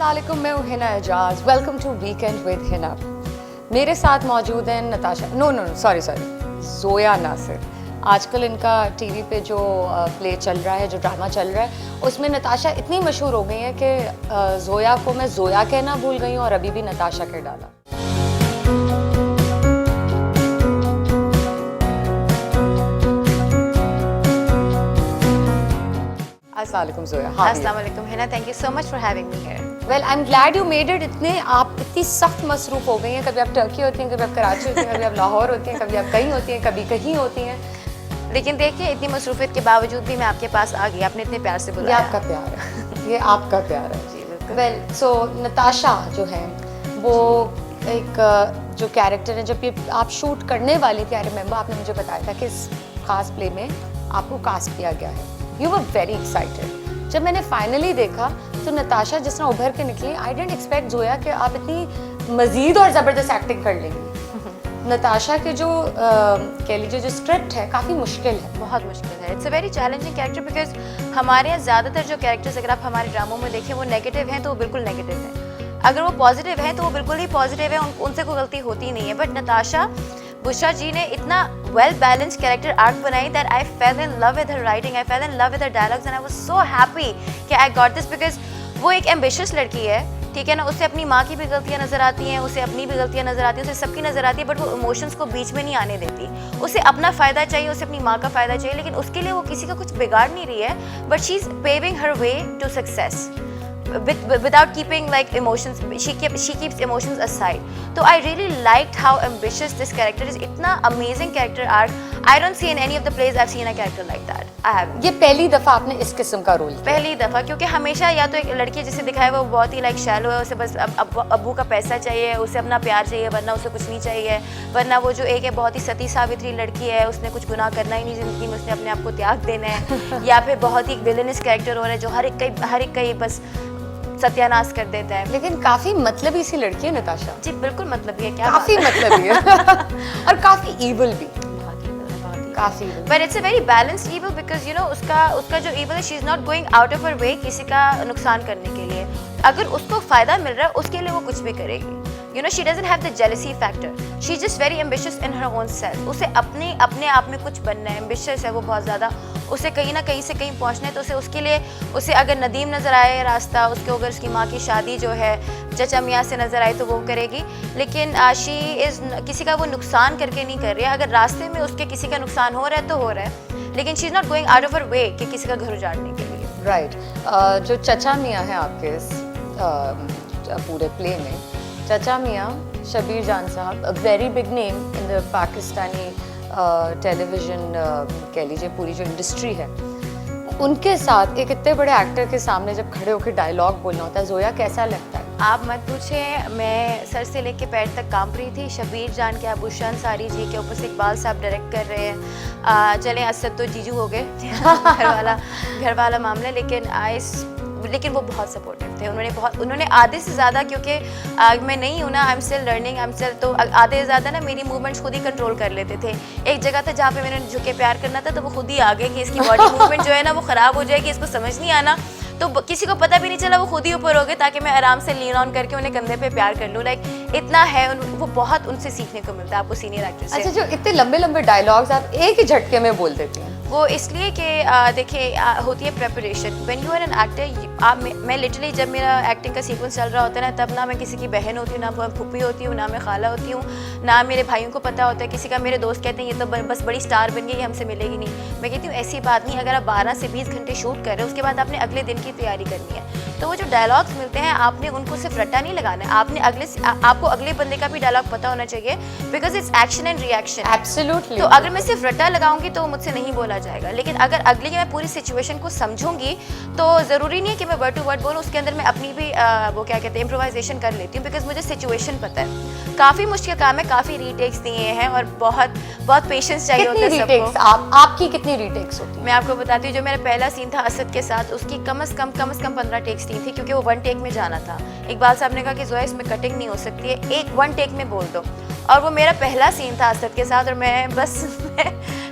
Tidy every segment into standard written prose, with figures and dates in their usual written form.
अस्सलामुअलैकुम, मैं हूँ Hina Ejaz. Welcome to weekend with Hina. मेरे साथ मौजूद हैं नताशा, सॉरी जोया नासिर। आजकल इनका टीवी पे जो प्ले चल रहा है, जो ड्रामा चल रहा है, उसमें नताशा इतनी मशहूर हो गई है कि जोया को मैं जोया कहना भूल गई हूँ और अभी भी नताशा कह डाला। अस्सलामुअलैकुम जोया। अस्सलामुअलैकुम Hina, thank you so much for having me here. Well, I am glad you made it. आप इतनी सख्त मसरूफ हो गई हैं। कभी आप टर्की होती हैं, कभी आप कराची होती हैं, कभी आप लाहौर होती हैं, कभी आप कहीं होती हैं, कभी कहीं होती हैं। लेकिन देखिए, इतनी मसरूफियत के बावजूद भी मैं आपके पास आ गई। आपने इतने प्यार से बुलाया। ये आपका प्यार है, ये आपका प्यार है। जी बिल्कुल। वेल, सो नताशा जो है वो एक जो कैरेक्टर है, जब ये आप शूट करने वाली थी, आई रिमेंबर आपने मुझे बताया था कि इस खास प्ले में आपको कास्ट किया गया है। You were very excited. जब मैंने फाइनली देखा तो नताशा जिस तरह उभर के निकली, आई डेंट एक्सपेक्ट जोया कि आप इतनी मजीद और ज़बरदस्त एक्टिंग कर लेंगी। नताशा के जो कह लीजिए जो स्क्रिप्ट है काफ़ी मुश्किल है, बहुत मुश्किल है। It's a very challenging character because हमारे यहाँ ज़्यादातर जो कैरेक्टर्स अगर आप हमारे ड्रामों में देखें वो नेगेटिव हैं तो वो बिल्कुल नेगेटिव हैं, अगर वो पॉजिटिव हैं तो वो बिल्कुल ही पॉजिटिव है, उनसे कोई गलती होती नहीं है। बट नताशा बुशरा जी ने इतना वेल बैलेंस्ड कैरेक्टर आर्क बनाई that I fail in love with her writing, I fail in love with her dialogues and I was so happy कि आई गॉट दिस बिकॉज वो एक एम्बिशियस लड़की है, ठीक है ना। उसे अपनी माँ की भी गलतियाँ नजर आती हैं, उसे अपनी भी गलतियाँ नजर आती हैं, उसे सबकी नजर आती है, बट वो इमोशंस को बीच में नहीं आने देती। उसे अपना फ़ायदा चाहिए, उसे अपनी माँ का फ़ायदा चाहिए, लेकिन उसके लिए वो किसी का कुछ बिगाड़ नहीं रही है, but she is paving her way to success without keeping like emotions. She keeps emotions aside. So I really liked how ambitious this character is. इतना amazing character arc. I don't see in any of the plays I've seen a character like that. I haven't. ये पहली दफ़ा आपने इस किस्म का role किया? पहली दफ़ा, क्योंकि हमेशा या तो एक लड़की जिसे दिखाया वो बहुत ही लाइक शैलो है, उसे बस अब्बू का पैसा चाहिए, उसे अपना प्यार चाहिए, वरना उसे कुछ नहीं चाहिए। वरना वो जो एक है बहुत ही सती सावित्री लड़की है, उसने कुछ गुनाह करना ही नहीं ज़िंदगी में, उसने अपने आप को त्याग देना है। या फिर बहुत ही विलेनस कैरेक्टर हो रहा है जो हर एक का ही बस सत्यानाश कर देता है। लेकिन काफी मतलबी सी लड़की है नताशा। जी बिल्कुल मतलबी है, क्या काफी मतलबी है और काफी ईवल भी, काफी। But it's a very balanced evil because you know उसका जो ईवल है, she is not going out of her way किसी का नुकसान करने के लिए। अगर उसको फायदा मिल रहा है उसके लिए वो कुछ भी करेगी। You know, she doesn't have the jealousy factor. She's just very ambitious in her own self. उसे अपने आप में कुछ बनना है, ambitious है वो बहुत ज़्यादा। उसे कहीं ना कहीं से कहीं पहुंचना है, तो उसके लिए अगर नदीम नज़र आए रास्ता, उसके अगर उसकी माँ की शादी जो है चचा मियाँ से नज़र आए तो वो करेगी। लेकिन शी इज़ किसी का वो नुकसान करके नहीं कर रही है। अगर रास्ते में उसके किसी का नुकसान हो रहा है तो हो रहा है, लेकिन she is not going out of her way कि किसी का घर उजाड़ने के लिए। राइट। जो चचा मियाँ है आपके इस पूरे प्ले में, चचा मियाँ शबीर जान साहब, a very big name in the Pakistani television कह लीजिए पूरी जो इंडस्ट्री है, उनके साथ एक इतने बड़े एक्टर के सामने जब खड़े होकर डायलॉग बोलना होता है, जोया कैसा लगता है? आप मत पूछें, मैं सर से लेके पैर तक कांप रही थी। शबीर जान के, बुशरा अंसारी जी के ऊपर से इकबाल साहब डायरेक्ट कर रहे हैं। चलें असद तो जीजू हो गए घर वाला मामला, लेकिन वो बहुत सपोर्टिव थे। उन्होंने आधे से ज़्यादा, क्योंकि मैं नहीं हूँ ना, आई एम स्टिल लर्निंग, तो आधे से ज़्यादा ना मेरी मूवमेंट्स खुद ही कंट्रोल कर लेते थे। एक जगह था जहाँ पे मैंने झुके प्यार करना था तो वो खुद ही आ गए कि इसकी बॉडी मूवमेंट जो है ना वो ख़राब हो जाएगी, इसको समझ नहीं आना, तो किसी को पता भी नहीं चला, वो खुद ही ऊपर हो गए ताकि मैं आराम से लीन ऑन करके उन्हें कंधे पे प्यार कर लूँ। लाइक इतना है, वो बहुत उनसे सीखने को मिलता है आपको सीनियर एक्टर से। अच्छा, जो इतने लंबे लंबे डायलॉग्स आप एक ही झटके में बोल देती हैं, वो इसलिए कि देखिए होती है preparation. When you are an actor, मैं लिटरली जब मेरा एक्टिंग का सीक्वेंस चल रहा होता है ना, तब ना मैं किसी की बहन होती हूँ, ना मैं फूफी होती हूँ, ना मैं खाला होती हूँ, ना मेरे भाइयों को पता होता है। किसी का मेरे दोस्त कहते हैं ये तो बस बड़ी स्टार बन गई, हमसे मिलेगी नहीं। मैं कहती हूँ ऐसी बात नहीं, अगर आप 12 से 20 घंटे शूट कर रहे हो उसके बाद आपने अगले दिन की तैयारी करनी है, तो वो जो डायलॉग्स मिलते हैं आपने उनको सिर्फ रट्टा नहीं लगाना है, आपको अगले बंदे का भी डायलॉग पता होना चाहिए, because it's action and reaction. Absolutely. तो अगर मैं सिर्फ रट्टा लगाऊंगी तो मुझसे नहीं बोला जाएगा, लेकिन अगर अगले की मैं पूरी सिचुएशन को समझूंगी तो ज़रूरी नहीं है कि मैं वर्ड टू वर्ड बोलूँ, उसके अंदर मैं अपनी भी वो क्या कहते हैं इम्प्रोवाइजेशन कर लेती हूँ, बिकॉज मुझे सिचुएशन पता है। काफ़ी मुश्किल काम है, काफ़ी रीटेक्स दिए हैं और बहुत पेशेंस चाहिए होता है सबको। आपकी कितनी रीटेक्स होती है? मैं आपको बताती हूँ, जो मेरा पहला सीन था असद के साथ, उसकी कम से कम 15 टेक्स दी थी, क्योंकि वो 1 टेक में जाना था। इकबाल साहब ने कहा कि जोया इसमें कटिंग नहीं हो सकती है, 1 टेक में बोल दो, और वो मेरा पहला सीन था असद के साथ, और मैं बस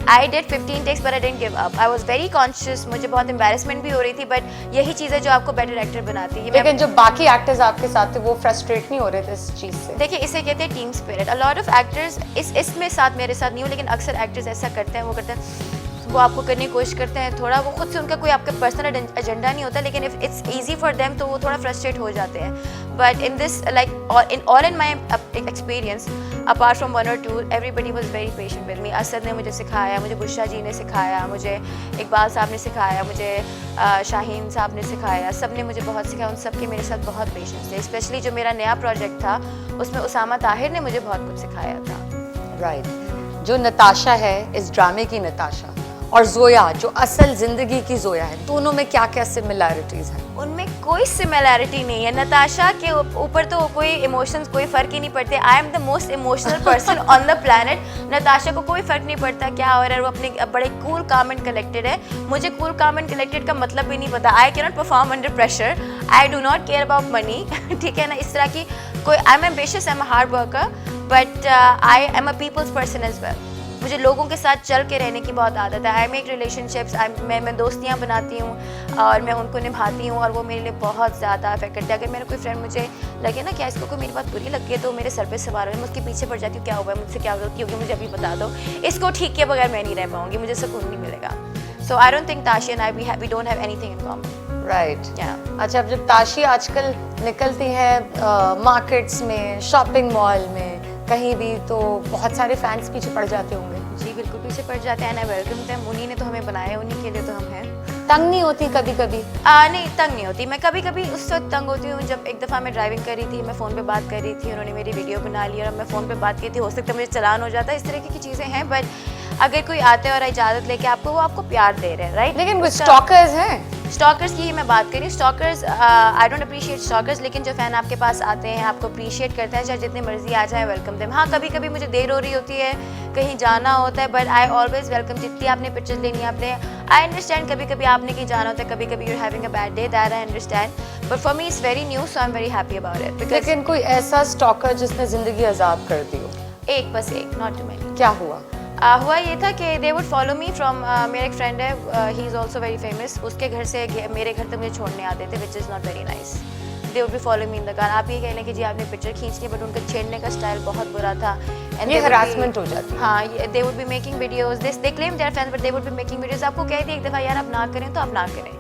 I did 15 takes but I didn't give up. I was very conscious, मुझे बहुत एम्बैरेसमेंट भी हो रही थी, बट यही चीज़ है जो आपको बेटर एक्टर बनाती है। लेकिन जो बाकी एक्टर्स आपके साथ थे वो फ्रस्ट्रेट नहीं हो रहे थे इस चीज़ से? देखिए, इसे कहते हैं team spirit. A lot of actors इसमें साथ मेरे साथ नहीं हो, लेकिन अक्सर एक्टर्स ऐसा करते हैं, वो करते हैं, वो आपको करने की कोशिश करते हैं थोड़ा, वो खुद से उनका कोई आपका पर्सनल एजेंडा नहीं होता, लेकिन if it's easy for them तो वो थोड़ा फ्रस्ट्रेट हो जाते हैं। But in this like in my experience apart from 1 or 2 everybody was very patient with me. Asad ने मुझे सिखाया, मुझे बुशरा जी ने सिखाया, मुझे इकबाल साहब ने सिखाया, मुझे शाहीन साहब ने सिखाया, सब ने मुझे बहुत सिखाया। उन सब के मेरे साथ बहुत पेशेंस थे। स्पेशली जो मेरा नया प्रोजेक्ट था उसमें उसामा ताहिर ने मुझे बहुत कुछ सिखाया था। राइट। जो नताशा है इस ड्रामे की नताशा और जोया जो असल जिंदगी की जोया है, दोनों में क्या क्या सिमिलैरिटीज हैं? उनमें कोई सिमिलैरिटी नहीं है। नताशा के ऊपर तो कोई इमोशंस, कोई फ़र्क ही नहीं पड़ते। I am the most emotional person on the planet. Natasha को कोई फ़र्क नहीं पड़ता क्या हो रहा है, वो अपने बड़े कूल काम एंड कलेक्टेड है। मुझे कूल काम एंड कलेक्टेड का मतलब भी नहीं पता। I can not perform under pressure, I do not care about money, ठीक है ना, इस तरह की कोई। I am ambitious, I am a hard worker, but I am a people's person as well. मुझे लोगों के साथ चल के रहने की बहुत आदत है। आई मेक रिलेशनशिप्स, मैं दोस्तियाँ बनाती हूँ और मैं उनको निभाती हूँ, और वो मेरे लिए बहुत ज़्यादा अफेक्ट करते हैं। अगर मेरा कोई फ्रेंड मुझे लगे ना क्या इसको कोई मेरी बात बुरी लगी है, तो मेरे सर पे सवार हो, मैं उसके पीछे पड़ जाती हूँ, क्या हुआ है, मुझसे क्या गलती होगी, मुझे अभी बता दो, इसको ठीक किए बगैर मैं नहीं रह पाऊँगी, मुझे सुकून नहीं मिलेगा। So I don't think Tashi and I we don't have anything in common. Right. Yeah अच्छा, अब जब ताशी आजकल निकलती है मार्केट्स में, शॉपिंग मॉल में, कहीं भी, तो बहुत सारे फैंस पीछे पड़ जाते होंगे। जी बिल्कुल पीछे पड़ जाते हैं। वेलकम देम, उन्हीं ने तो हमें बनाया है, उन्हीं के लिए तो हम हैं। तंग नहीं होती कभी कभी? नहीं, तंग नहीं होती। मैं कभी कभी उस वक्त तंग होती हूँ जब एक दफ़ा मैं ड्राइविंग कर रही थी, मैं फ़ोन पे बात कर रही थी, उन्होंने मेरी वीडियो बना ली और मैं फ़ोन पे बात की थी, हो सकता है मुझे चालान हो जाता है, इस तरह की चीज़ें हैं। बट अगर कोई आते हैं और इजाज़त लेके आपको, वो आपको प्यार दे रहे हैं, राइट। लेकिन कुछ स्टॉकर्स हैं। स्टॉकर्स की मैं बात करी, stalkers I don't appreciate stalkers, लेकिन जो फ़ैन आपके पास आते हैं, आपको अप्रिशिएट करते हैं, चाहे जितने मर्जी आ जाए, वेलकम देम। हाँ, कभी कभी मुझे देर हो रही होती है, कहीं जाना होता है, बट आई ऑलवेज वेलकम। जितनी आपने पिक्चर्स लेनी है आपने, आई अंडरस्टैंड कभी कभी आपने कहीं जाना होता है, कभी कभी you are having a bad day, that I understand, but for me it's very new, so I am very happy about it. Because लेकिन कोई ऐसा स्टॉकर जिसने जिंदगी अजाब कर दी हो? एक, बस एक, नॉट टू मैनी। क्या हुआ? हुआ ये था कि they would follow me from, मेरा एक फ्रेंड है, he is also very famous, उसके घर से मेरे घर तक मुझे छोड़ने आते थे, which is not very nice. They would be follow me in the car. आप ये कह लें कि जी आपने पिक्चर खींचनी, बट उनका छेड़ने का स्टाइल बहुत बुरा था। एंड ये हरासमेंट हो जाती है। हाँ, they would be making videos, they claim there fans, but they would be making videos. आपको कह दिया एक दफ़ा यार आप ना करें तो आप ना करें,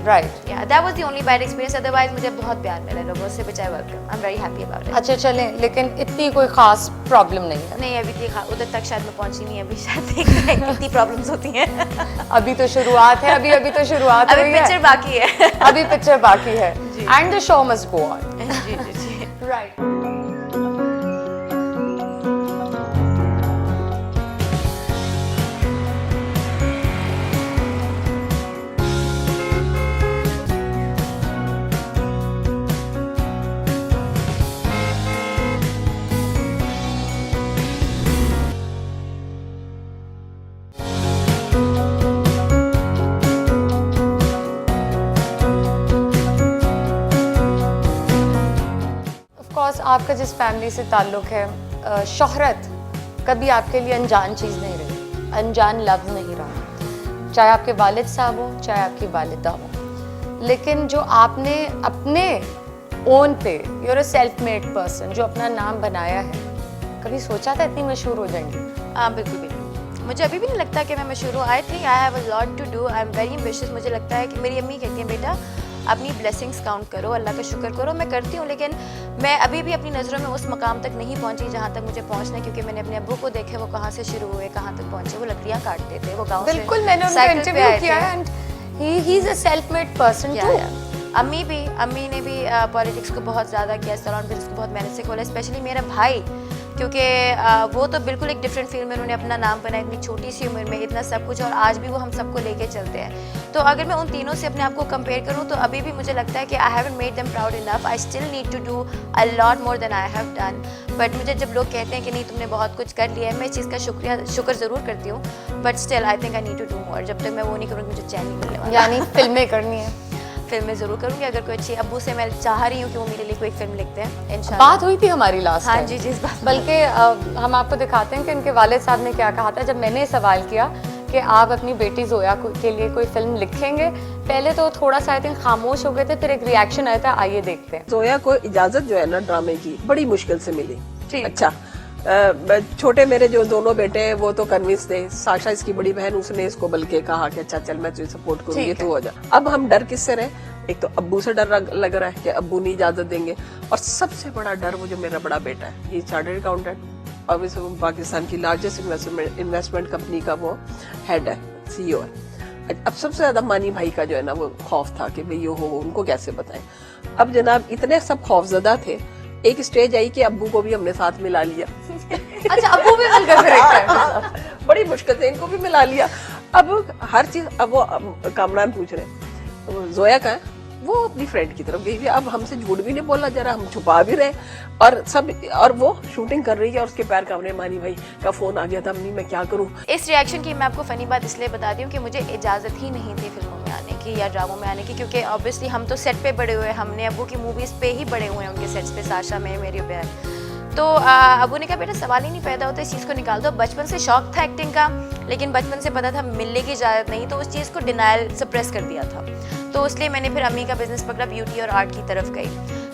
राइट। या that was the only bad experience. Otherwise मुझे बहुत प्यार मिला लोगों से, which I welcome, I am very happy about it. अच्छा चलें, लेकिन इतनी कोई खास प्रॉब्लम नहीं है? नहीं, अभी तक उधर तक शायद मैं पहुंची नहीं, अभी शायद कितनी प्रॉब्लम्स होती हैं। अभी तो शुरुआत है, अभी तो शुरुआत अभी हुई है। पिक्चर बाकी है। अभी पिक्चर बाकी है, and the show must go on. जी जी जी, राइट। ऑफकोर्स आपका जिस फैमिली से ताल्लुक़ है, शोहरत कभी आपके लिए अनजान चीज़ नहीं रही, अनजान लफ्ज़ नहीं रहा, चाहे आपके वालिद साहब हो, चाहे आपकी वालिदा हो। लेकिन जो आपने अपने ओन पे, you're a self made person, जो अपना नाम बनाया है, कभी सोचा था इतनी मशहूर हो जाएंगी? हाँ बिल्कुल बिल्कुल। मुझे अभी भी नहीं लगता कि मैं मशहूर हूँ। I think I have a lot to do, I am very ambitious. मुझे लगता है कि मेरी अम्मी कहती हैं बेटा अपनी ब्लेसिंग्स काउंट करो, अल्लाह का शुक्र करो। मैं करती हूँ, लेकिन मैं अभी भी अपनी नज़रों में उस मकाम तक नहीं पहुँची जहाँ तक मुझे पहुँचना है, क्योंकि मैंने अपने अब्बू को देखे, वो कहाँ से शुरू हुए, कहाँ तक पहुँचे। वो लकड़ियाँ काटते थे, वो गाँव से बिल्कुल, मैंने उनका इंटरव्यू किया है, and he is a self made person too. अम्मी ने भी पॉलिटिक्स को बहुत ज़्यादा किया, सैलून बिजनेस को बहुत मेहनत से खोला, स्पेशली मेरा भाई, क्योंकि वो तो बिल्कुल एक डिफरेंट फील्ड में उन्होंने अपना नाम बनाया, इतनी छोटी सी उम्र में इतना सब कुछ, और आज भी वो हम सबको लेके चलते हैं। तो अगर मैं उन तीनों से अपने आप को कंपेयर करूँ तो अभी भी मुझे लगता है कि I haven't made them proud enough, I still need to do a lot more than I have done. But मुझे जब लोग कहते हैं कि नहीं तुमने बहुत कुछ कर लिया है, मैं इस चीज़ का शुक्र ज़रूर करती हूँ, but still I think I need to do more. जब तक मैं वो नहीं करूँगी मुझे चैन नहीं मिलने वाला। यानी फिल्में करनी है? फिल्में ज़रूर करूँगी, अगर कोई अच्छी, अब्बू से मैं चाह रही हूँ कि वो मेरे लिए कोई फिल्म लिखते हैं इंशाल्लाह। बात हुई थी हमारी लास्ट हाँ जी, जिस बात, बल्कि हम आपको दिखाते हैं कि इनके वालिद साहब ने क्या कहा था जब मैंने सवाल किया कि आप अपनी बेटी जोया के लिए कोई फिल्म लिखेंगे? पहले तो थोड़ा सा आई थिंक खामोश हो गए थे, फिर एक रिएक्शन आया था, आइए देखते हैं। जोया को इजाजत जो है ना ड्रामे की बड़ी मुश्किल से मिली। ठीक। अच्छा, छोटे मेरे जो दोनों बेटे हैं वो तो कन्विंस थे। साशा इसकी बड़ी बहन, उसने इसको बल्कि कहा कि अच्छा चल मैं तुझे सपोर्ट करूंगी, तू हो जा। अब हम डर किससे रहे? एक तो अब्बू से डर लग रहा है कि अब्बू नहीं इजाजत देंगे, और सबसे बड़ा डर वो जो मेरा बड़ा बेटा है, ये चार्टर्ड अकाउंटेंट और पाकिस्तान की लार्जेस्ट इन्वेस्टमेंट कंपनी का वो हेड है, CEO है। अब सबसे ज्यादा मानी भाई का जो है ना वो खौफ था कि भाई ये हो उनको कैसे बताएं। अब जनाब इतने सब खौफजदा थे, एक स्टेज आई कि अब्बू को भी हमने साथ मिला लिया। अच्छा, अब्बू भी मिल गए फिर एक टाइम? बड़ी मुश्किल से इनको भी मिला लिया। अब हर चीज, अब वो कामरान पूछ रहे वो जोया का है, वो अपनी फ्रेंड की तरफ गई हुई। अब हमसे झूठ भी नहीं बोला जरा, हम छुपा भी रहे और सब, और वो शूटिंग कर रही है और उसके पैर कांप रहे। मानी भाई का फोन आ गया था, अम्मी मैं क्या करूं। इस रिएक्शन की मैं आपको फनी बात इसलिए बताती हूँ कि मुझे इजाज़त ही नहीं थी फिल्मों में आने की या ड्रामों में आने की, क्योंकि ऑब्वियसली हम तो सेट पे बड़े हुए, हमने अब्बू की मूवीज़ पे ही बड़े हुए हैं, उनके सेट्स पे, साशा में, मेरी बहन। तो अबू ने कहा बेटा सवाल ही नहीं पैदा होता, इस चीज़ को निकाल दो। बचपन से शौक था एक्टिंग का, लेकिन बचपन से पता था मिलने की इजाज़त नहीं, तो उस चीज़ को डिनायल सप्रेस कर दिया था। तो इसलिए मैंने फिर अम्मी का बिज़नेस पकड़ा, ब्यूटी और आर्ट की तरफ गई।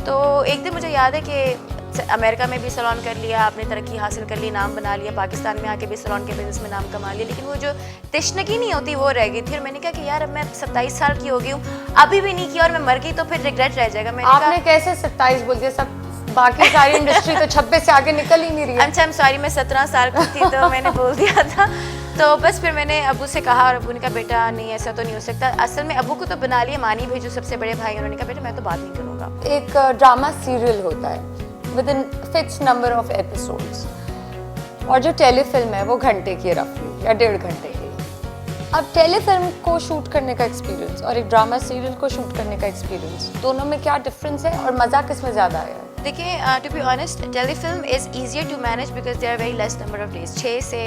तो एक दिन मुझे याद है कि अमेरिका में भी सैलून कर लिया, आपने तरक्की हासिल कर ली, नाम बना लिया, पाकिस्तान में आके भी सैलून के बिज़नेस में नाम कमा लिया, लेकिन वो जो तशनगी नहीं होती वो रह गई थी। और मैंने कहा कि यार अब मैं 27 साल की हो गई हूँ, अभी भी नहीं किया और मैं मर गई तो फिर रिग्रेट रह जाएगा। मैंने आपने कैसे 27 बोल दिया? सब बाकी सारी इंडस्ट्री तो 26 से आगे निकल ही नहीं रही है। अच्छा, I'm sorry, मैं 17 साल की थी तो मैंने बोल दिया था। तो बस फिर मैंने अबू से कहा और अबू ने कहा बेटा नहीं ऐसा तो नहीं हो सकता। असल में अबू को तो बना लिया, मानी भाई जो सबसे बड़े भाई, उन्होंने कहा बेटा मैं तो बात नहीं करूँगा। एक ड्रामा सीरियल होता है with in fix number of episodes, और जो टेलीफिल्म है वो घंटे की रफली या 1.5 घंटे की। अब टेलीफिल्म को शूट करने का एक्सपीरियंस और एक ड्रामा सीरियल को शूट करने का एक्सपीरियंस, दोनों में क्या डिफरेंस है और मज़ा किस में ज़्यादा आया है? देखिए, to be honest, telefilm is easier to manage because there are very less number of days. 6 से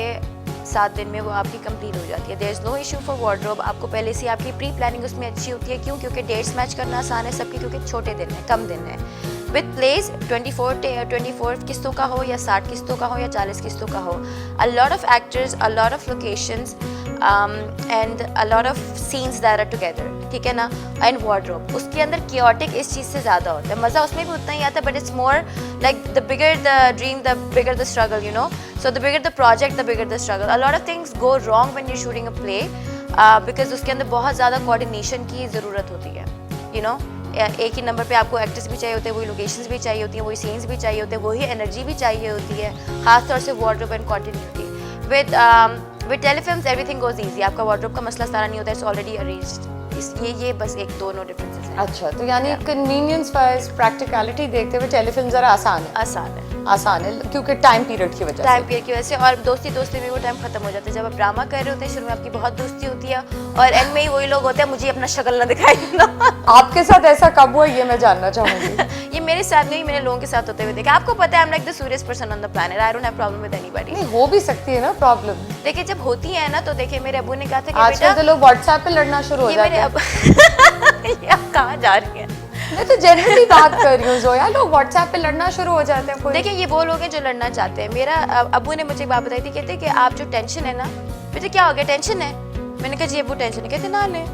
7 दिन में वो आपकी कंप्लीट हो जाती है। There is no issue for wardrobe. आपको पहले से आपकी प्री प्लानिंग उसमें अच्छी होती है। क्यों? क्योंकि डेट्स मैच करना आसान है सबकी, क्योंकि छोटे दिन है, कम दिन है। विद प्लेज 24 किस्तों का हो या 60 किस्तों का हो या 40 किस्तों का हो, a lot of actors, a lot of locations and a lot of scenes that are together, ठीक है ना, एंड वार्डरोब। उसके अंदर कियोटिक इस चीज़ से ज़्यादा होता है। मज़ा उसमें भी उतना ही आता है, but it's more like the bigger the dream the bigger the struggle, you know. So the bigger the project the bigger the struggle. A lot of things go wrong when you shooting a play because उसके अंदर बहुत ज़्यादा coordination की ज़रूरत होती है, you know. एक ही number पे आपको एक्टर्स भी चाहिए होते हैं, वही लोकेशंस भी चाहिए होती हैं, वही सीन्स भी चाहिए होते हैं, वही एनर्जी भी चाहिए होती है, खास तौर से wardrobe and continuity. With telefilms everything goes easy. आपका वार्डरोब का मसला सारा नहीं होता है, इट्स ऑलरेडी अरेंज्ड। ये बस एक दोनों डिफरेंसेस हैं। अच्छा, तो यानी कन्वीनियंस वाइज, प्रैक्टिकलिटी देखते हुए टेलीफिल्म ज़रा आसान है क्योंकि टाइम पीरियड की वजह से। और दोस्ती में वो टाइम खत्म हो जाता है। जब आप ड्रामा कर रहे होते हैं, शुरू में आपकी बहुत दोस्ती होती है और एंड में ही वही लोग होते हैं मुझे अपना शक्ल ना दिखाई देना। आपके साथ ऐसा कब हुआ ये मैं जानना चाहूंगी। ये मेरे साथ नहीं, मेरे लोगों के साथ होते हुए देखा। आपको पता है, I am like the surest person on the planet, I don't have problem with anybody. नहीं, हो भी सकती है ना प्रॉब्लम। देखिए जब होती है ना, तो देखिए मेरे अब्बू ने कहा था कि आजकल तो लोग व्हाट्सएप पे लड़ना शुरू हो जाते हैं। ये आप कहाँ जा रही हैं? मैं तो जनरली बात कर रही हूँ जोया, लोग व्हाट्सएप पे लड़ना शुरू हो जाते हैं। देखिए ये वो लोग हैं जो लड़ना चाहते हैं। मेरा अब्बू ने मुझे एक बात बताई थी, कहते कि आप जो टेंशन है ना, बेटे क्या हो गया, टेंशन है? मैंने कहा जी अब्बू टेंशन है। कहते ना ले।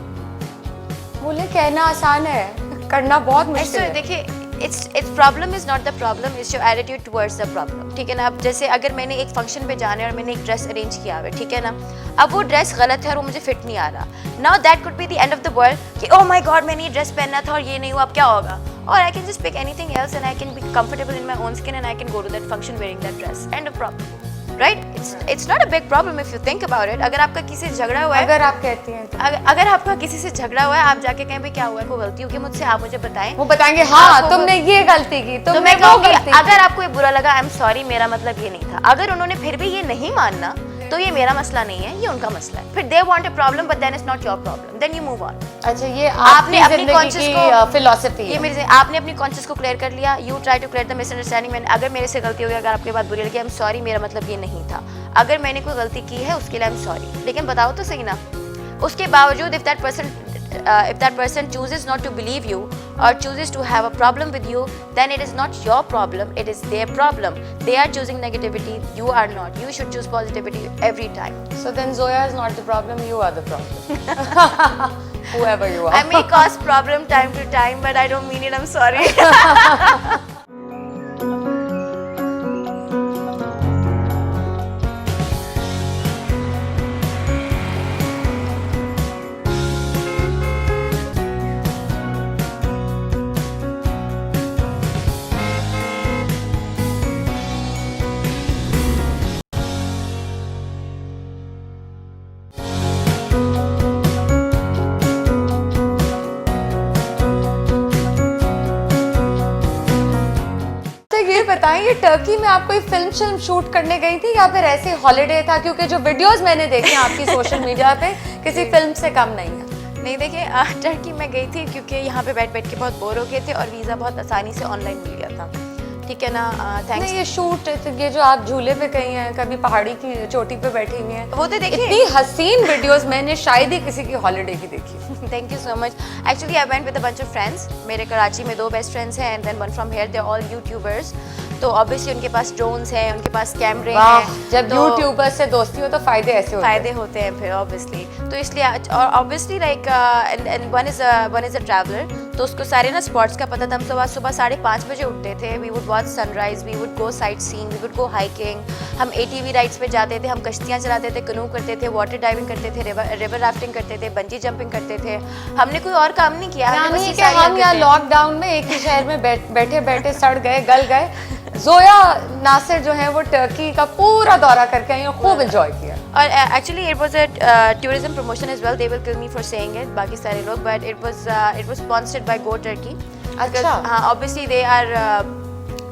बोले कहना आसान है, करना बहुत मुश्किल है। देखिए it's problem is not the problem, is your attitude towards the problem, ठीक है ना। अब जैसे अगर मैंने एक फंक्शन पे जाना है और मैंने एक ड्रेस अरेंज किया हुआ है, ठीक है ना, अब वो ड्रेस गलत है और वो मुझे फिट नहीं आ रहा, now that could be the end of the world कि ओह माय गॉड मैंने ये ड्रेस पहनना था और ये नहीं हुआ, अब क्या होगा? और I can just pick anything else and I can be comfortable in my own skin and I can go to that function wearing that dress, end of problem, right? It's not a big problem if you think about it. अगर आपका किसी से झगड़ा हुआ है, अगर आप कहती हैं तो अगर आपका किसी से झगड़ा हुआ है, आप जाके कहें भाई क्या हुआ है, कोई गलती होगी मुझसे, आप मुझे बताएं, वो बताएंगे हाँ तुमने ये गलती की, तो मैं कहूँगी अगर आपको ये बुरा लगा, आई एम सॉरी, मेरा मतलब ये नहीं था। अगर उन्होंने फिर भी ये नहीं मानना, तो ये मेरा मसला नहीं है, ये उनका मसला है। फिर they want a problem but then it's not your problem, then you move on. अच्छा, ये आपने अपनी कॉन्शियस को फिलॉसफी ये मेरे आपने अपनी कॉन्शियस को क्लियर कर लिया, you try to clear the misunderstanding. मैंने अगर मेरे से गलती हो गई, अगर आपके बात बुरी लगी, आई एम सॉरी, मेरा मतलब ये नहीं था। अगर मैंने कोई गलती की है उसके लिए आई एम सॉरी, लेकिन बताओ तो सही ना। उसके बावजूद if that person if that person chooses not to believe you or chooses to have a problem with you, then it is not your problem, it is their problem. They are choosing negativity, you are not. You should choose positivity every time. So then Zoya is not the problem, you are the problem. Whoever you are. I may cause problem time to time, but I don't mean it, I'm sorry. तो ये बताएं, ये Turkey में आप कोई film shoot करने गई थी या फिर ऐसे हॉलिडे था? क्योंकि जो वीडियोस मैंने देखे हैं आपकी सोशल मीडिया पे किसी फिल्म से कम नहीं है। नहीं देखिए, टर्की में गई थी क्योंकि यहाँ पे बैठ बैठ के बहुत बोर हो गए थे और वीज़ा बहुत आसानी से ऑनलाइन मिल गया था, ठीक है ना। थैंक्स। नहीं, ये शूट, ये जो आप झूले पे गई हैं, कभी पहाड़ी की चोटी पे बैठी हुई हैं, वो तो देखिए, इतनी हसीन वीडियोस मैंने शायद ही किसी की हॉलिडे की देखी। Thank you so much. Actually I went with a bunch of friends. मेरे कराची में 2 बेस्ट फ्रेंड्स हैं and then one from here, they are all YouTubers. तो ऑब्वियसली उनके पास ड्रोन्स हैं, उनके पास कैमरे हैं। जब यूट्यूबर से दोस्ती हो तो फायदे ऐसे होते हैं। फायदे होते हैं फिर ऑब्वियसली। तो इसलिए और obviously like and one is a traveller, तो उसको सारे ना स्पॉट्स का पता था। हम सुबह 5:30 बजे उठते थे। We would watch sunrise, we would go sightseeing, we would go hiking. हम ATV राइड्स पे जाते थे, हम कश्तियाँ चलाते थे, कनू करते थे, वाटर डाइविंग करते थे, रिवर राफ्टिंग करते थे, बंजी जंपिंग करते थे। हमने कोई और काम नहीं किया। यानी कि हम यहाँ लॉकडाउन में एक ही शहर में बैठे बैठे सड़ गए, गल गए। जोया नासिर जो है वो टर्की का पूरा दौरा करके आई और खूब एंजॉय किया। और actually it was a tourism promotion as well, they will kill me for saying it, बाकी सारे लोग, but it was sponsored by Go Turkey. अच्छा। हाँ, obviously they are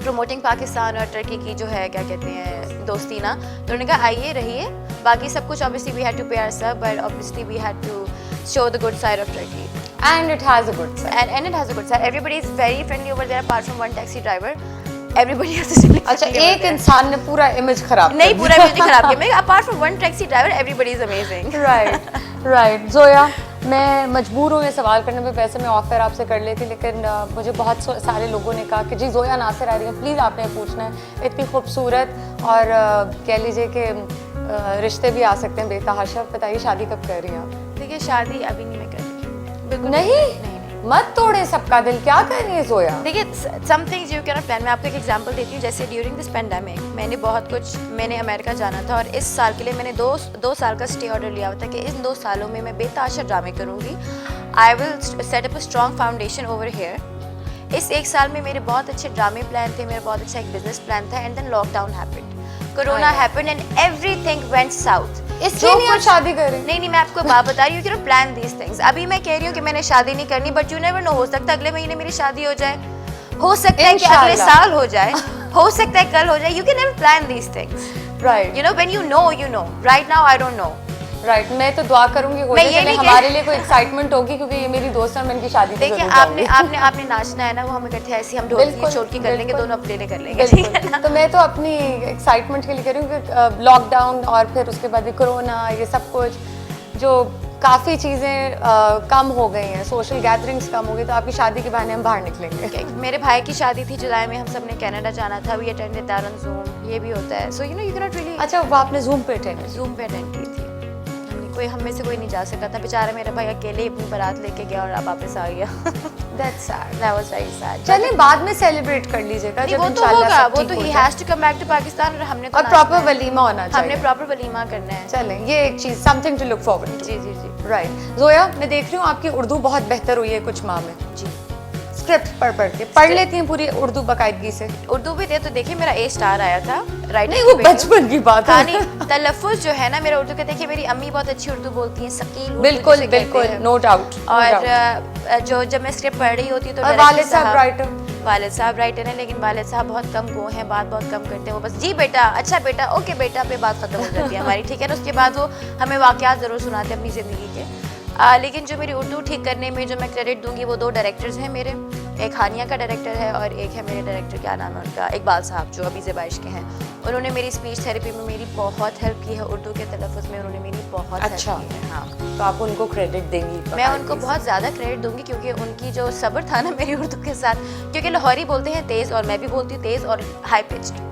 promoting Pakistan और टर्की की जो है क्या कहते हैं दोस्ती ना। तो उन्होंने कहा आइए रहिए, बाकी सब कुछ obviously we had to pay ourself, but obviously we had to show the good side of Turkey. And it has a good side. And it has a good side. Everybody is very friendly over there apart from one taxi driver. Everybody else is really अच्छा, friendly over एक there. इंसान ने पूरा image खराब नहीं, पूरा music खराब किया। मैं apart from one taxi driver, everybody is amazing. Right. Zoya, मैं मजबूर हूँ ये सवाल करने में, वैसे मैं ऑफर आपसे कर लेती, लेकिन मुझे बहुत सारे लोगों ने कहा कि जी जोया नासिर आ रही है, प्लीज़ आपने पूछना है। इतनी खूबसूरत और कह लीजिए कि रिश्ते भी आ सकते हैं बेतहाशा। बताइए, शादी कब कर रही हैं आप? देखिए, शादी अभी नहीं मैं कर रही, बिल्कुल नहीं। मत तोड़े सबका दिल, क्या कर रही है जोया? देखिए, some things you can not plan. मैं आपको एक एग्जांपल देती हूँ। जैसे ड्यूरिंग दिस पेंडेमिक मैंने अमेरिका जाना था और इस साल के लिए मैंने दो साल का स्टे ऑर्डर लिया हुआ था कि इन 2 सालों में मैं बेतहाशा ड्रामे करूँगी। I will set up a strong foundation over here. इस 1 साल में मेरे बहुत अच्छे ड्रामे प्लान थे, मेरा बहुत अच्छा एक बिजनेस प्लान था, and then lockdown happened, corona happened and everything went south. इसलिए नहीं आप शादी करें? नहीं, मैं आपको बात बता रही हूँ कि प्लान दीज थिंग्स। अभी मैं कह रही हूँ कि मैंने शादी नहीं करनी, बट यू नेवर नो, हो सकता है अगले महीने मेरी शादी हो जाए, हो सकता है कि अगले साल हो जाए, हो सकता है कल हो जाए। You can never plan these things, right. You know, when you know. Right now I don't know. Right, मैं तो दुआ करूंगी हो जाए, हमारे लिए कोई एक्साइटमेंट होगी, क्योंकि ये मेरी दोस्त है, मैं इनकी शादी पे देखिए, आपने नाचना है ना, वो हम इकट्ठे ऐसे हम ढोलकी चोटकी कर लेंगे, दोनों अपने कर लेंगे, ठीक है ना। तो मैं तो अपनी एक्साइटमेंट के लिए कह रही हूँ कि लॉकडाउन और फिर उसके बाद कोरोना, ये सब कुछ जो काफ़ी चीज़ें कम हो गई हैं, सोशल गैदरिंग्स कम हो गई, तो आपकी शादी के बहाने हम बाहर निकलेंगे। मेरे भाई की शादी थी जुलाई में, हम सब ने कनाडा जाना था, we attended that on Zoom. ये भी होता है, so you know you can not really. अच्छा, वो आपने जूम पे अटेंड की थी। हम में से कोई नहीं जा सका था, बेचारा मेरा भाई अकेले अपनी बारात लेके गया और अब वापस आ गया। That's sad. That was very sad. चलिए बाद में सेलिब्रेट कर लीजिएगा जब वो तो होगा, वो तो he has to come back to Pakistan, और हमने तो और प्रॉपर वलीमा होना चाहिए। हमने प्रॉपर वलीमा करना है। चलें, ये एक चीज, something to look forward to. जी। राइट। जोया, मैं देख रही हूँ आपकी उर्दू बहुत बेहतर हुई है कुछ माह में। जी। स्क्रिप्ट पढ़ लेती हैं पूरी उर्दू बाकायदगी से? उर्दू भी थे तो देखिए, मेरा A स्टार आया था। राइट, नहीं, वो बचपन की बात है। नहीं, तलफ़्फ़ुज़ जो है ना मेरा उर्दू के, देखिए मेरी अम्मी बहुत अच्छी उर्दू बोलती हैं, सकील। बिल्कुल, नो डाउट। और जो जब मैं स्क्रिप्ट पढ़ रही होती हूँ तो वालिद साहब राइटर हैं, लेकिन वालिद साहब बहुत कम गो हैं, बात बहुत कम करते हैं। वो बस जी बेटा, अच्छा बेटा, ओके बेटा पे बात खत्म हो जाती है हमारी, ठीक है ना। उसके बाद वो हमें वाक़यात ज़रूर सुनाते हैं अपनी ज़िंदगी के। लेकिन जो मेरी उर्दू ठीक करने में जो मैं क्रेडिट दूंगी, वो 2 डायरेक्टर्स हैं मेरे, एक हानिया का डायरेक्टर है और एक है मेरे डायरेक्टर, क्या नाम है उनका, इकबाल साहब, जो अभी ज़ेबाइश के हैं। उन्होंने मेरी स्पीच थेरेपी में मेरी बहुत हेल्प की है, उर्दू के तलफ़ुज़ में उन्होंने मेरी बहुत अच्छा। हेल्प की है। हाँ, तो आप उनको क्रेडिट देंगी? मैं उनको बहुत ज़्यादा क्रेडिट दूंगी क्योंकि उनकी जो सब्र था ना मेरी उर्दू के साथ, क्योंकि लाहौरी बोलते हैं तेज़ और मैं भी बोलती हूँ तेज़ और हाई पिच्ड,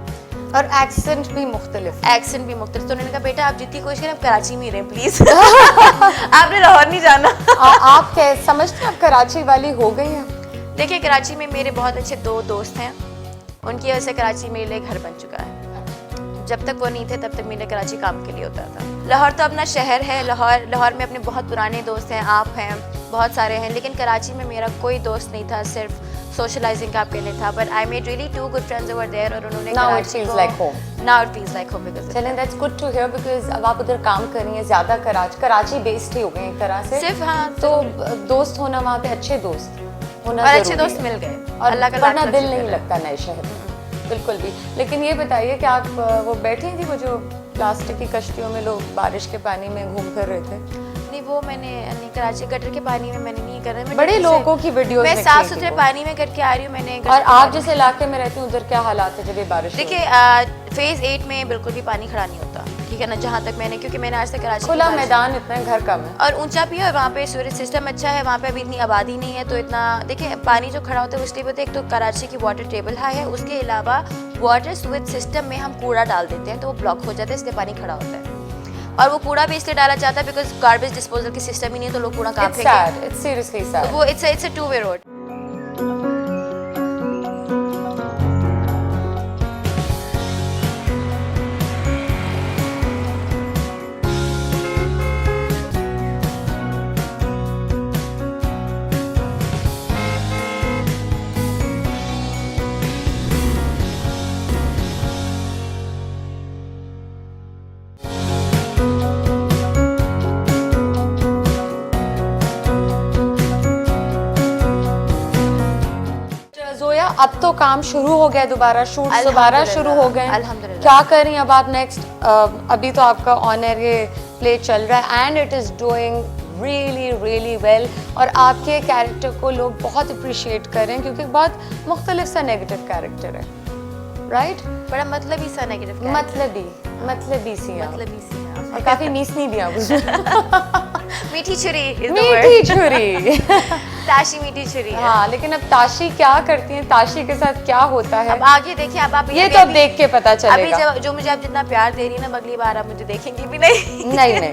और एक्सेंट भी मुख्तलिफ। एक्सेंट भी मुख्तलिफ। तो उन्होंने कहा बेटा आप जितनी कोशिश करें आप कराची में ही रहें प्लीज़ आपने लाहौर नहीं जाना। आप क्या समझते हैं आप कराची वाली हो गई हैं? देखिए कराची में मेरे बहुत अच्छे 2 दोस्त हैं, उनकी वजह से कराची मेरे लिए घर बन चुका है। जब तक वो नहीं थे तब तक मेरे कराची काम के लिए होता था। लाहौर तो अपना शहर है, लाहौर में अपने बहुत पुराने दोस्त हैं, आप हैं, बहुत सारे हैं, लेकिन कराची में मेरा कोई दोस्त नहीं था, सिर्फ सोशलाइजिंग का लिए था। But I made really 2 good friends over there और उन्होंने Now it feels like home. Now it feels like home because चलें, that's good to hear because अब आप उधर काम कर रही हैं, ज़्यादा कराची बेस्ड ही हो गए एक तरह से। सिर्फ हाँ तो दोस्त होना वहाँ पे, अच्छे दोस्त होना और अच्छे ज़रूरी दोस्त है। मिल गए और अल्लाह का वरना लाख दिल शुक्र नहीं है। लगता नए शहर में बिल्कुल भी। लेकिन ये बताइए कि आप वो बैठी थी वो जो प्लास्टिक की कश्तियों में लोग बारिश के पानी में घूम फिर रहे थे? नहीं वो मैंने नहीं, कराची गटर के पानी में मैंने नहीं करा। मैं बड़े जैसे- लोगों की वीडियोस मैं में साफ देखी सुथरे वो। पानी में करके आ रही हूँ मैंने। और आप जिस इलाके में रहते हैं उधर क्या हालात है जब ये बारिश हो रही है? देखिए फेज 8 में बिल्कुल भी पानी खड़ा नहीं होता, ठीक है ना, जहाँ तक मैंने, क्योंकि मैंने आज तक कराची खुला की बारिश- मैदान इतना है, घर कम है। और ऊंचा भी है और वहाँ पे सीवरेज सिस्टम अच्छा है, वहाँ पे अभी इतनी आबादी नहीं है तो इतना, देखिए पानी जो खड़ा होता है उसलिए होता है, एक तो कराची की वाटर टेबल हाई है, उसके अलावा वाटर सीवेज सिस्टम में हम कूड़ा डाल देते हैं तो वो ब्लॉक हो जाता है, इसलिए पानी खड़ा होता है। और वो कूड़ा भी इसलिए डाला जाता है बिकॉज गार्बेज डिस्पोजल की सिस्टम ही नहीं है, तो लोग कूड़ा कहाँ It's फेंकें। sad. It's seriously sad. वो it's a 2 way road. Zoya, अब तो काम शुरू हो गया, दोबारा शूट दोबारा शुरू हो गए। अल्हम्दुलिल्लाह। क्या कर रही हैं अब आप नेक्स्ट? अभी तो आपका ऑन एयर ये प्ले चल रहा है and it is doing really really well और आपके कैरेक्टर को लोग बहुत अप्रिशिएट कर रहे हैं क्योंकि बहुत मुख्तलिफ सा नेगेटिव कैरेक्टर है, राइट? बड़ा मतलब ही सा नेगेटिव मतलबी सी हैं आप। मतलब ही सी और काफी मीसनी भी आप उसमें। मीठी छुरी is the मीठी word। छुरी। ताशी मीठी छुरी है। हाँ, लेकिन अब ताशी क्या करती हैं, ताशी के साथ क्या होता है, अब आगे देखिए, अब आप ये तो अब देख के पता अभी चलेगा। जो मुझे आप जितना प्यार दे रही है ना, अगली बार आप मुझे देखेंगी भी नहीं। नहीं,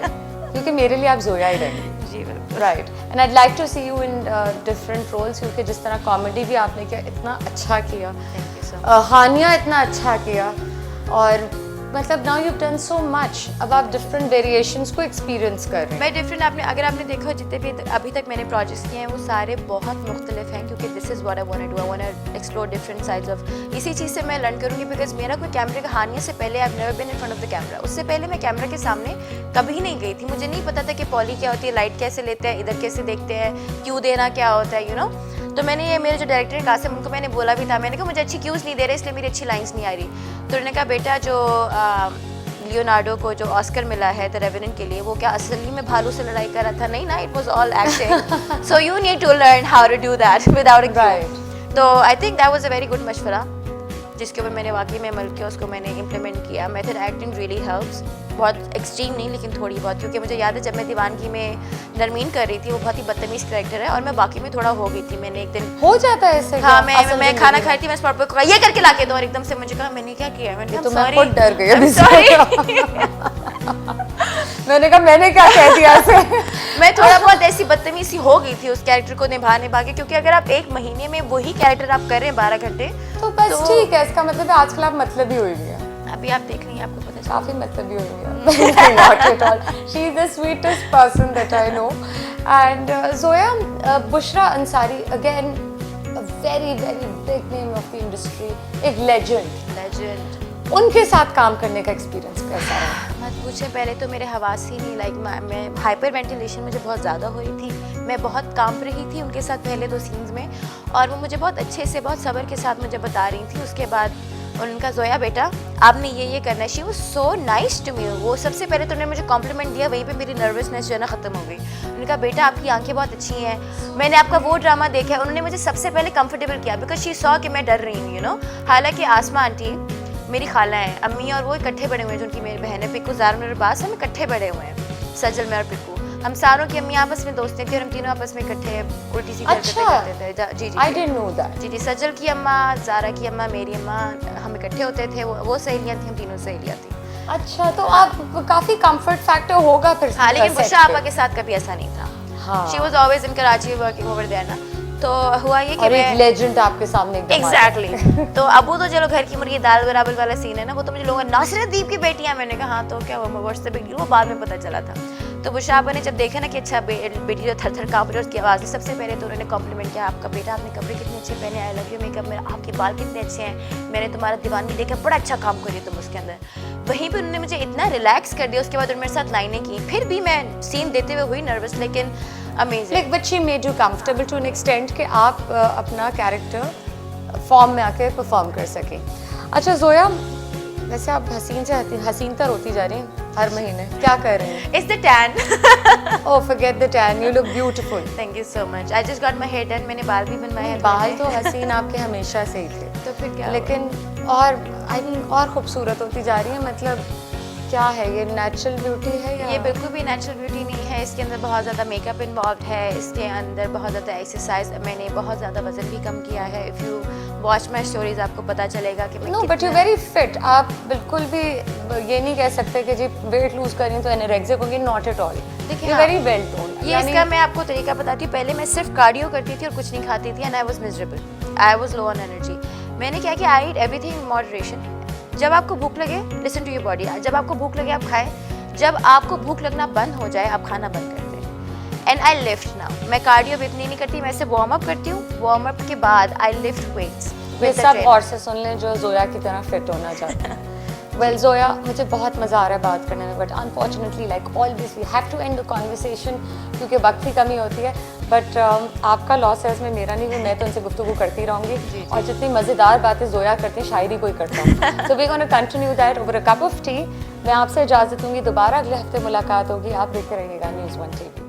क्योंकि मेरे लिए आप जोया ही रहेंगी। जी बिल्कुल। Right, and I'd like to see you in different roles, क्योंकि जिस तरह कॉमेडी भी आपने किया, इतना अच्छा किया, थैंक यू सो मच। हानिया इतना अच्छा किया, और मतलब now you done so much, अब आप डिफरेंट वेरिएशंस को एक्सपीरियंस कर रहे हैं। मैं डिफरेंट, अगर आपने देखा हो जितने भी अभी तक मैंने प्रोजेक्ट्स किए हैं वो सारे बहुत मुख्तलिफ हैं, क्योंकि this is what I want to do. I want to explore different sides of, इसी चीज़ से मैं लर्न करूँगी बिकॉज मेरा कोई कैमरे का हानिया से पहले I have never been in front of the camera. उससे पहले मैं कैमरा के सामने कभी नहीं गई थी, मुझे नहीं पता था कि पॉली क्या होती है, लाइट कैसे लेते हैं, इधर कैसे देखते हैं, क्यों देना क्या होता है, यू नो। तो मैंने ये, मेरे जो डायरेक्टर है कासिम, उनको मैंने बोला भी था, मैंने कहा मुझे अच्छी क्यूज़ नहीं दे रहे इसलिए मेरी अच्छी लाइन्स नहीं आ रही। तो उन्होंने कहा बेटा जो लियोनार्डो को जो ऑस्कर मिला है द रेवेनेंट के लिए, वो क्या असली में भालू से लड़ाई कर रहा था? नहीं ना, it was all acting. So you need to learn how to do that without a cue. तो I think that was a very good मशवरा जिसके ऊपर मैंने वाकई में अमल किया, उसको मैंने इम्प्लीमेंट किया। मेथड एक्टिंग रियली हेल्प्स, बहुत एक्सट्रीम नहीं लेकिन थोड़ी बहुत, क्योंकि मुझे याद है जब मैं दीवानगी में नरमीन कर रही थी, वो बहुत ही बदतमीज़ कैरेक्टर है और मैं बाकी में थोड़ा हो गई थी। मैंने एक दिन हो जाता है ऐसे? हाँ, मैं खाना खाई थी, मैं स्पॉट पर ये करके लाके दो और एकदम से मुझे कहा मैंने क्या किया, मैंने तो कहा मैं खुद डर गई अभी से। सॉरी। मैंने कहा मैंने क्या कह दिया ऐसे? मैं थोड़ा बहुत ऐसी बदतमीजी हो गई थी उस कैरेक्टर को निभा के, क्योंकि अगर आप 1 महीने में वही कैरेक्टर आप कर रहे हैं 12 घंटे, तो बस ठीक है, इसका मतलब है आजकल आप मतलबी हुई है। अभी आप देख रही हैं आपको पता चला। काफी मतलबी हुई है। Not at all. She is the sweetest person that I know. And Zoya, Bushra Ansari, again a very very big name of the industry, एक legend. उनके साथ काम करने का एक्सपीरियंस कैसा रहा? मत पूछे, पहले तो मेरे हवास ही नहीं, लाइक मैं हाइपर वेंटिलेशन मुझे बहुत ज़्यादा हो रही थी, मैं बहुत कांप रही थी उनके साथ पहले 2 सीन्स में, और वो मुझे बहुत अच्छे से बहुत सब्र के साथ मुझे बता रही थी। उसके बाद उनका जोया बेटा आपने ये करना है। She was so nice to me. वो सबसे पहले तो उन्होंने मुझे कॉम्प्लीमेंट दिया, वहीं पे मेरी नर्वसनेस जो है ना ख़त्म हो गई। उन्होंने कहा बेटा आपकी आंखें बहुत अच्छी हैं, मैंने आपका वो ड्रामा देखा है। उन्होंने मुझे सबसे पहले कंफर्टेबल किया बिकॉज शी सॉ कि मैं डर रही हूँ, यू नो। हालांकि आसमा आंटी मेरी खाला हैं, अम्मी और वो इकट्ठे बड़े हुए हैं, जो उनकी मेरी बहन है पिक्कू ज़ारा मेरे पास, हम इकट्ठे बड़े हुए हैं, सजल में और पिक्कू। हम सारों की अम्मी आपस में दोस्तें थी और हम तीनों आपस में इकट्ठे उल्टी सीधी अच्छा। करते थे। जी जी I didn't know that. जी जी, सजल की अम्मा, ज़ारा की अम्मा, मेरी अम्मा, हम इकट्ठे होते थे। वो सहेलियाँ थी, हम तीनों सहेलियाँ थी। अच्छा, तो आप काफी कंफर्ट फैक्टर होगा फिर हाँ, लेकिन set बुशरा पे। आपा के साथ कभी ऐसा नहीं था। हाँ। She was always in Karachi working over there ना। तो हुआ ये कि और एक मैं लेजेंड आपके सामने एकदम आ जाए। एग्जैक्टली तो अबू तो चलो घर की मुर्गी दाल बराबर वाला सीन है ना, वो तो मुझे लोगों नासिर दीप की बेटियां, मैंने कहा हाँ तो क्या हुआ, व्हाट्स द बिग डील, वो बाद में पता चला था। तो बुशरा आपा ने जब देखा ना कि अच्छा बेटी जो थर थर कांप रही है, उसकी आवाज़ में सबसे पहले तो उन्होंने कॉम्प्लीमेंट किया, आपका बेटा, आपने कपड़े कितने अच्छे पहने, आई लव यू मेकअप, मेरा आपके बाल कितने अच्छे हैं, मैंने तुम्हारा दीवानी देखा, बड़ा अच्छा काम करी तुम उसके अंदर। वहीं पर उन्होंने मुझे इतना रिलैक्स कर दिया। उसके बाद उन्होंने मेरे साथ लाइनें की, फिर भी मैं सीन देते हुए हुई नर्वस, लेकिन amazing. Like, but she made you comfortable to an extent कि आप अपना कैरेक्टर फॉर्म में आके परफॉर्म कर सकें। अच्छा जोया, वैसे आप हसीन से हसीन तर होती जा रही हैं हर महीने, क्या कर रही हैं? It's the tan. Oh, forget the tan, you look beautiful. Thank you so much. I just got my hair done, मैंने बाल भी बनवाए हैं। बाल तो हसीन आपके हमेशा से ही थे, तो फिर क्या लेकिन और आई मीन और खूबसूरत होती जा रही है। मतलब क्या है ये, नेचुरल ब्यूटी है या ये बिल्कुल भी नेचुरल ब्यूटी नहीं है, इसके अंदर बहुत ज़्यादा मेकअप इन्वॉल्व है, इसके अंदर बहुत ज़्यादा एक्सरसाइज, मैंने बहुत ज़्यादा वजन भी कम किया है। If you watch my stories आपको पता चलेगा कि मैं no, but you very fit. आप बिल्कुल भी ये नहीं कह सकते कि जी वेट लूज करें तो एनोरेक्सिक होगी, नॉट एट ऑल। देखिए, यू हाँ। Very well toned. ये इसका मैं आपको तरीका बताती हूँ। पहले मैं सिर्फ कार्डियो करती थी और कुछ नहीं खाती थी, and I was miserable, I was low on energy. मैंने क्या किया, आई ईट एवरीथिंग इन मॉडरेशन। जब आपको भूख लगे, लिसन टू योर बॉडी, जब आपको भूख लगे आप खाएं, जब आपको भूख लगना बंद हो जाए आप खाना बंद कर दें। एंड आई लिफ्ट नाउ, मैं कार्डियो भी इतनी नहीं करती, मैं ऐसे वार्म अप करती हूँ, वार्म अप के बाद आई लिफ्ट वेट्स। ये सब और से सुन लें जो जोया की तरह फिट होना चाहते हैं। वेल जोया, मुझे बहुत मज़ा आ रहा है बात करने में, but unfortunately like always we have to end the conversation क्योंकि वक्त की कमी होती है। बट आपका लॉस है इसमें, मेरा नहीं, वो मैं तो इनसे गुफ्तगू करती रहूँगी और जितनी मज़ेदार बातें जोया करती हैं शायरी कोई करता हूँ। So we gonna continue that over a cup of tea. मैं आपसे इजाज़त दूँगी, दोबारा अगले हफ्ते मुलाकात होगी। आप देखते रहिएगा News 1 TV।